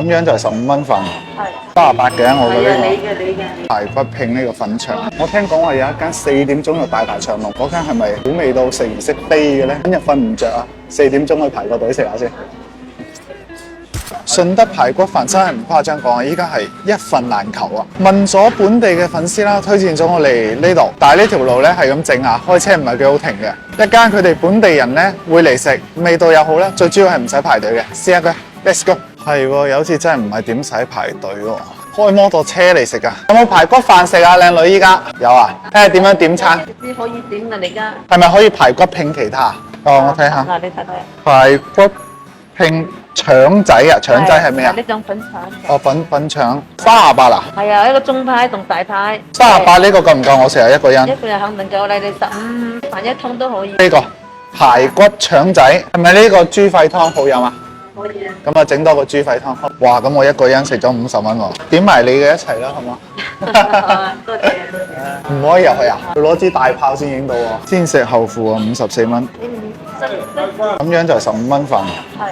樣就係15蚊份，係38嘅。我覺得呢你嘅。個排骨拼呢個粉腸，我聽講話有一間4點鐘就大排長龍，嗰間係咪好味到食完識飛嘅咧？今日瞓唔着啊，4點鐘去排個隊食下先。順德排骨飯真係唔誇張講啊，依家係一份難求啊！問咗本地嘅粉絲啦，推薦咗我嚟呢度，但係呢條路咧係咁整啊，開車唔係幾好停嘅。一間佢哋本地人咧會嚟食，味道又好咧，最主要係唔使排隊嘅。試下佢 ，Let's go。係喎，有次真係唔係點使排隊喎，開摩托車嚟食啊！有冇排骨飯食啊，靚女？依家有啊，睇下點樣點餐。啲可以點㗎，而家係咪可以排骨拼其他？哦，我睇下。嗱，你睇睇。排骨拼腸仔啊！腸仔係咩啊？呢種粉腸。哦，粉腸38啊！係啊，一個中派同大派。38呢個夠唔夠我食啊？一個人。一個人肯定夠你15飯一湯都可以。呢個排骨腸仔係咪呢個豬肺湯好飲啊？可以啊。咁啊，整多個豬肺湯。哇！咁我一個人食咗50蚊喎，點埋你嘅一齊啦，好嗎？多謝。唔可以入去啊？要攞支大炮先影到喎。先食後付啊，54蚊。咁樣就係15蚊份。係。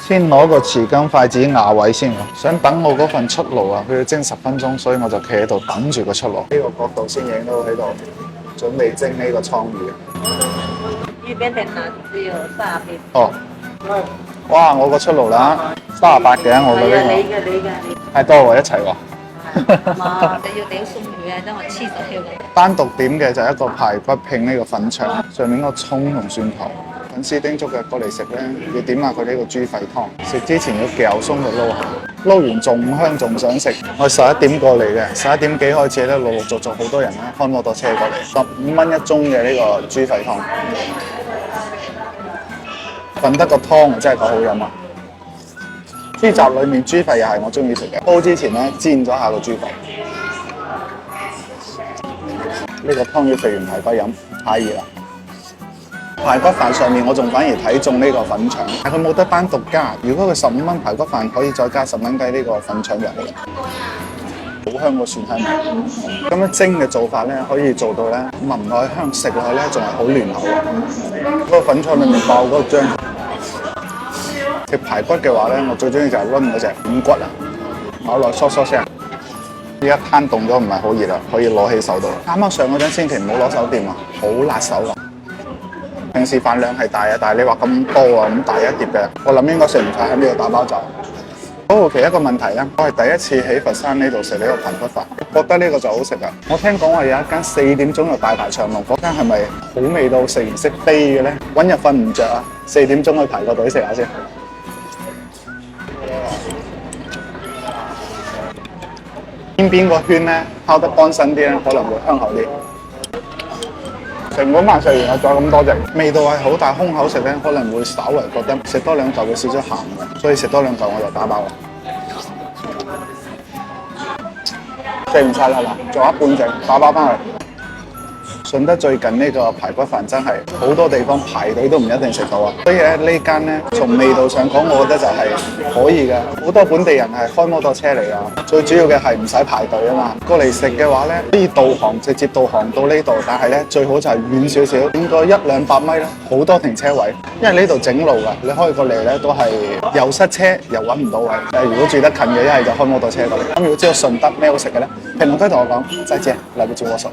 先攞個匙羹筷子壓位先喎，想等我嗰份出爐啊，佢要蒸10分鐘，所以我就企喺度等住個出爐。呢個角度先影到喺度，準備蒸呢個倉魚。魚邊定難只要30邊。哦。哇！我個出爐啦，38嘅，我覺得呢個。你嘅。太多喎，一齊喎。嘛，你要點餸魚啊？因為黐實條嘅。單獨點嘅就係一個排骨拼呢個粉腸，上面個葱同蒜頭。粉絲叮囑嘅過嚟食咧，要點下佢呢個豬肺湯。食之前要嚼鬆佢撈下，撈完仲香仲想食。我11點過嚟嘅，11點幾開始咧，陸陸續續好多人咧開摩托車過嚟，15蚊一盅嘅呢個豬肺湯。瞓得個湯真係夠好飲啊！呢集裏面豬肺又係我中意食嘅，煲之前咧煎咗下個豬肺。呢個湯要食完排骨飲，太熱啦！排骨飯上面我仲反而睇中呢個粉腸，但佢冇得單獨加。如果佢15蚊排骨飯可以再加10蚊雞呢個粉腸入去，好香個蒜香味。咁樣蒸嘅做法咧，可以做到咧聞落去香，食落去咧仲係好嫩口。嗰個粉腸裡面爆嗰個漿。食排骨嘅話咧，我最中意就係攆嗰隻五骨啊，咬落嗦嗦聲。依家攤凍咗唔係好熱啦，可以攞起手度。啱啱上嗰陣千祈唔好攞手掂啊，好辣手啊！平時飯量係大啊，但係你話咁多啊，咁大一碟嘅，我諗應該食唔晒，喺呢度打包走。好好奇一個問題咧，我係第一次喺佛山呢度食呢個排骨飯，覺得呢個就好食啊！我聽講話有一間4點鐘就大排長龍，嗰間係咪好味到食完識飛嘅咧？揾日瞓唔着啊，4點鐘去排個隊食下先。邊個圈咧烤得乾身啲咧，可能會香口啲。成碗飯食完，我再咁多隻，味道係好，但係空口食咧，可能會稍為覺得食多2嚿會少咗鹹嘅，所以食多2嚿我就打包啦。食唔晒啦嗱，仲有一半隻，打包翻去。順德最近呢個排骨飯真係好多地方排隊都唔一定食到啊，所以咧呢間咧從味道上講，我覺得就係可以嘅。好多本地人係開摩托車嚟啊，最主要嘅係唔使排隊啊嘛。過嚟食嘅話咧，可以導航直接導航到呢度，但係咧最好就係遠少少，應該100-200米啦，好多停車位，因為呢度整路㗎，你開過嚟咧都係又塞車又揾唔到位。如果住得近嘅，一係就開摩托車過嚟。咁如果知道順德咩好食嘅咧，評論區同我講，再見，來不及握手。